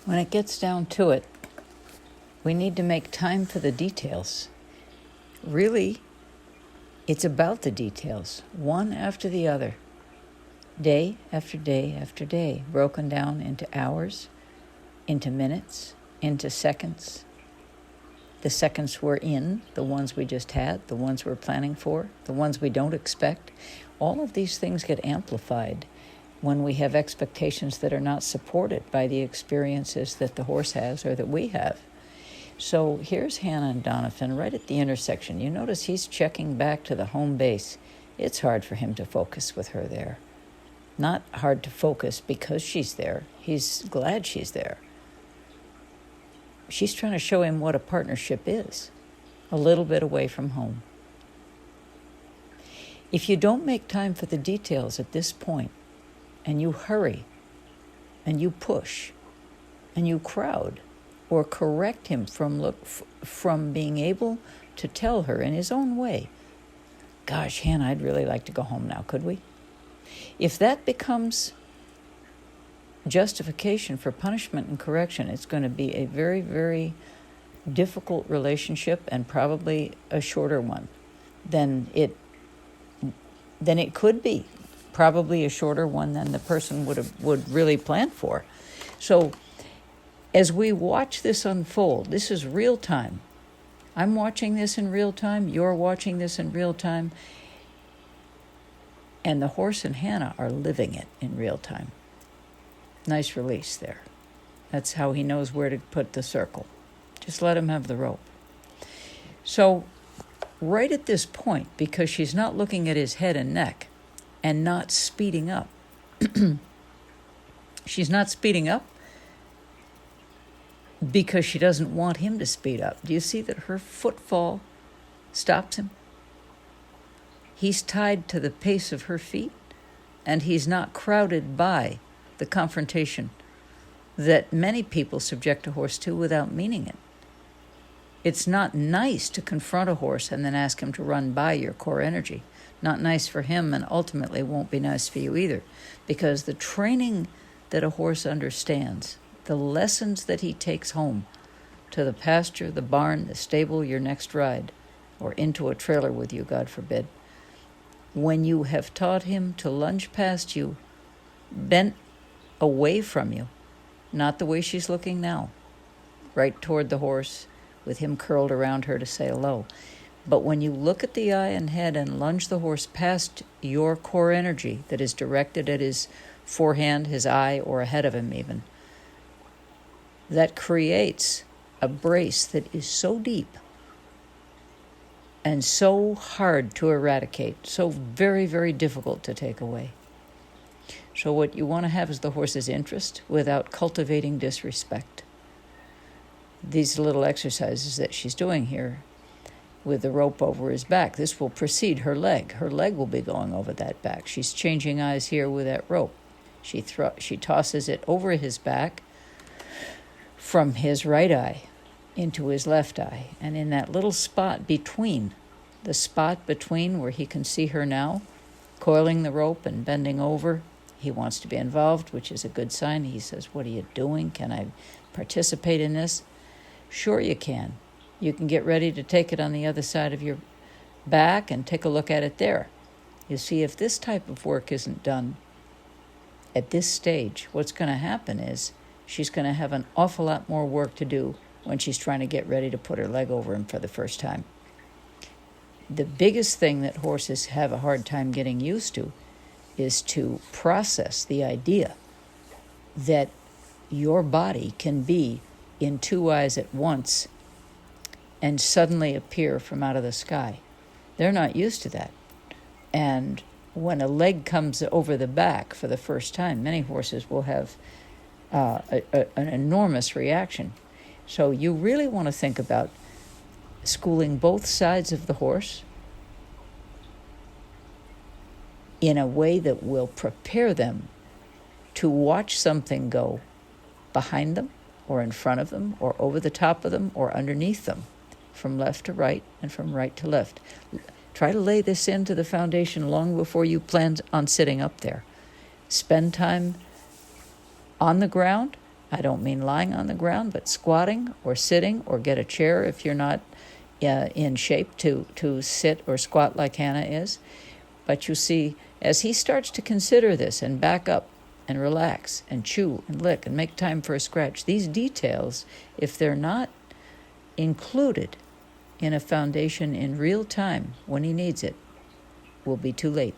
When it gets down to it, we need to make time for the details. Really, it's about the details, one after the other, day after day after day, broken down into hours, into minutes, into seconds. The seconds we're in, the ones we just had, the ones we're planning for, the ones we don't expect. All of these things get amplified when we have expectations that are not supported by the experiences that the horse has or that we have. So here's Hannah and Donovan right at the intersection. You notice he's checking back to the home base. It's hard for him to focus with her there. Not hard to focus because she's there. He's glad she's there. She's trying to show him what a partnership is, a little bit away from home. If you don't make time for the details at this point, and you hurry, and you push, and you crowd, or correct him from being able to tell her in his own way, gosh, Hannah, I'd really like to go home now, could we? If that becomes justification for punishment and correction, it's going to be a very, very difficult relationship and probably a shorter one than it could be. Probably a shorter one than the person would really plan for. So as we watch this unfold, this is real time. I'm watching this in real time. You're watching this in real time. And the horse and Hannah are living it in real time. Nice release there. That's how he knows where to put the circle. Just let him have the rope. So right at this point, because she's not looking at his head and neck and not speeding up. She's not speeding up because she doesn't want him to speed up. Do you see that her footfall stops him? He's tied to the pace of her feet, and he's not crowded by the confrontation that many people subject a horse to without meaning it. It's not nice to confront a horse and then ask him to run by your core energy. Not nice for him, and ultimately won't be nice for you either, because the training that a horse understands, the lessons that he takes home to the pasture, the barn, the stable, your next ride, or into a trailer with you, God forbid, when you have taught him to lunge past you, bent away from you, not the way she's looking now, right toward the horse, with him curled around her to say hello. But when you look at the eye and head and lunge the horse past your core energy that is directed at his forehand, his eye, or ahead of him even, that creates a brace that is so deep and so hard to eradicate, so very, very difficult to take away. So what you want to have is the horse's interest without cultivating disrespect. These little exercises that she's doing here with the rope over his back, this will precede her leg. Her leg will be going over that back. She's changing eyes here with that rope. She tosses it over his back from his right eye into his left eye. And in that little spot between, the spot between where he can see her now, coiling the rope and bending over, he wants to be involved, which is a good sign. He says, what are you doing? Can I participate in this? Sure you can. You can get ready to take it on the other side of your back and take a look at it there. You see, if this type of work isn't done at this stage, what's going to happen is she's going to have an awful lot more work to do when she's trying to get ready to put her leg over him for the first time. The biggest thing that horses have a hard time getting used to is to process the idea that your body can be in two eyes at once and suddenly appear from out of the sky. They're not used to that. And when a leg comes over the back for the first time, many horses will have an enormous reaction. So you really want to think about schooling both sides of the horse in a way that will prepare them to watch something go behind them or in front of them or over the top of them or underneath them, from left to right and from right to left. Try to lay this into the foundation long before you plan on sitting up there. Spend time on the ground I don't mean lying on the ground, but squatting or sitting, or get a chair if you're not in shape to sit or squat like Hannah is. But you see, as he starts to consider this and back up and relax and chew and lick and make time for a scratch, these details, if they're not included in a foundation in real time when he needs it, will be too late.